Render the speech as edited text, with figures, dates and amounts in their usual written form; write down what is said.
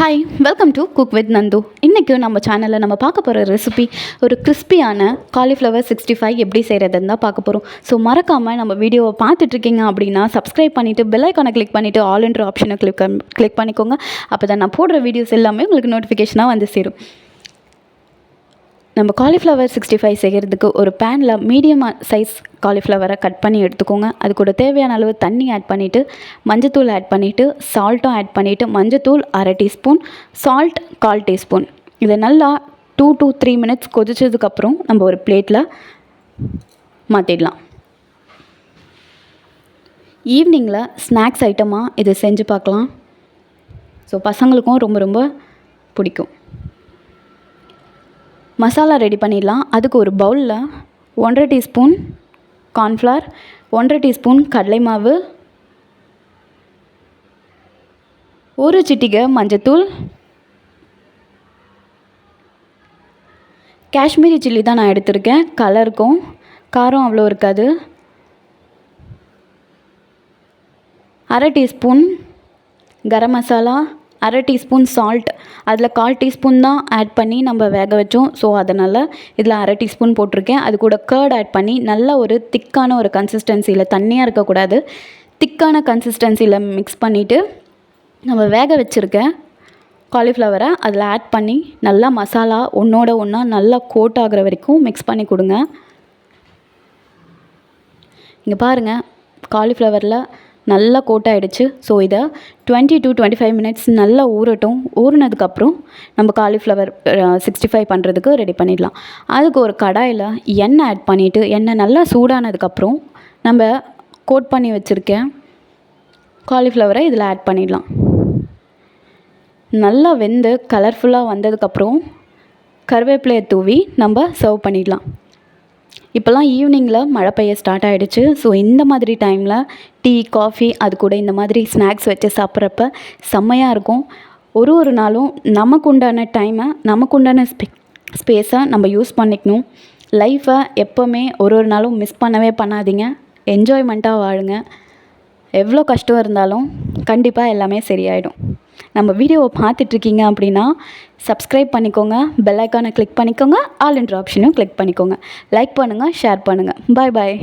Hi, welcome to cook with Nandu. இன்றைக்கும் நம்ம சேனலில் நம்ம பார்க்க போகிற ரெசிபி ஒரு கிறிஸ்பியான காலிஃப்ளவர் 65 எப்படி செய்கிறதுன்னு தான் பார்க்க போகிறோம். ஸோ மறக்காமல் நம்ம வீடியோவை பார்த்துட்ருக்கீங்க அப்படின்னா சப்ஸ்கிரைப் பண்ணிவிட்டு பெல் ஐக்கானை கிளிக் பண்ணிவிட்டு ஆல்ன்ற ஆப்ஷனை கிளிக் பண்ணிக்கோங்க. அப்போ தான் நான் போடுற வீடியோஸ் எல்லாமே உங்களுக்கு நோட்டிஃபிகேஷனாக வந்து சேரும். நம்ம காலிஃப்ளவர் 65 செய்கிறதுக்கு ஒரு பேனில் மீடியம் சைஸ் காலிஃப்ளவரை கட் பண்ணி எடுத்துக்கோங்க. அது கூட தேவையான அளவு தண்ணி ஆட் பண்ணிவிட்டு மஞ்சத்தூள் ஆட் பண்ணிவிட்டு சால்ட்டும் ஆட் பண்ணிவிட்டு மஞ்சத்தூள் 1/2 டீஸ்பூன், சால்ட் 1/4 டீஸ்பூன். இதை நல்லா 2 to 3 மினிட்ஸ் கொதிச்சதுக்கப்புறம் நம்ம ஒரு பிளேட்டில் மாற்றிடலாம். ஈவினிங்கில் ஸ்நாக்ஸ் ஐட்டமாக இதை செஞ்சு பார்க்கலாம். ஸோ பசங்களுக்கும் ரொம்ப ரொம்ப பிடிக்கும். மசாலா ரெடி பண்ணிடலாம். அதுக்கு ஒரு பவுலில் 1/2 டீஸ்பூன் கார்ன்ஃப்ளவர், 1/2 டீஸ்பூன் கடலை மாவு, ஒரு சிட்டிகை மஞ்சத்தூள், காஷ்மீரி சில்லி தான் நான் எடுத்திருக்கேன். கலருக்கும் காரம் அவ்வளோ இருக்காது. 1/2 teaspoon garam masala, 1/2 teaspoon salt. அதில் 1/4 டீஸ்பூன் தான் ஆட் பண்ணி நம்ம வேக வச்சோம். ஸோ அதனால் இதில் 1/2 டீஸ்பூன் போட்டிருக்கேன். அது கூட கர்ட் ஆட் பண்ணி நல்ல ஒரு திக்கான ஒரு கன்சிஸ்டன்சியில், தண்ணியாக இருக்கக்கூடாது, திக்கான கன்சிஸ்டன்சியில் மிக்ஸ் பண்ணிவிட்டு நம்ம வேக வச்சுருக்க காலிஃப்ளவரை அதில் ஆட் பண்ணி நல்லா மசாலா ஒன்றோட ஒன்றா நல்லா கோட் ஆகிற வரைக்கும் மிக்ஸ் பண்ணி கொடுங்க. இங்கே பாருங்கள், காலிஃப்ளவரில் நல்லா கோட் ஆகிடுச்சு. ஸோ இதை 20 to 25 மினிட்ஸ் நல்லா ஊறட்டும். ஊறினதுக்கப்புறம் நம்ம காலிஃப்ளவர் 65 பண்ணுறதுக்கு ரெடி பண்ணிடலாம். அதுக்கு ஒரு கடாயில் எண்ணெய் ஆட் பண்ணிவிட்டு எண்ணெய் நல்லா சூடானதுக்கப்புறம் நம்ம கோட் பண்ணி வச்சுருக்கேன் காலிஃப்ளவரை இதில் ஆட் பண்ணிடலாம். நல்லா வெந்து கலர்ஃபுல்லாக வந்ததுக்கப்புறம் கருவேப்பிலையை தூவி நம்ம சர்வ் பண்ணிடலாம். இப்போல்லாம் ஈவினிங்கில் மழை பெய்ய ஸ்டார்ட் ஆகிடுச்சு. ஸோ இந்த மாதிரி டைமில் டீ, காஃபி, அது கூட இந்த மாதிரி ஸ்நாக்ஸ் வச்சு சாப்பிட்றப்ப செம்மையாக இருக்கும். ஒரு நாளும் நமக்கு உண்டான டைமை, நமக்கு உண்டான ஸ்பேஸை நம்ம யூஸ் பண்ணிக்கணும். லைஃப்பை எப்போவுமே ஒரு நாளும் மிஸ் பண்ணவே பண்ணாதீங்க. என்ஜாய்மெண்ட்டாக வாழுங்க. எவ்வளோ கஷ்டம் இருந்தாலும் கண்டிப்பாக எல்லாமே சரியாயிடும். நம்ம வீடியோவை பார்த்துட்ருக்கீங்க அப்படின்னா சப்ஸ்கிரைப் பண்ணிக்கோங்க, பெல் ஐக்கானை கிளிக் பண்ணிக்கோங்க, ஆல்ன்ற ஆப்ஷனும் கிளிக் பண்ணிக்கோங்க. லைக் பண்ணுங்கள், ஷேர் பண்ணுங்கள். பாய் பாய்.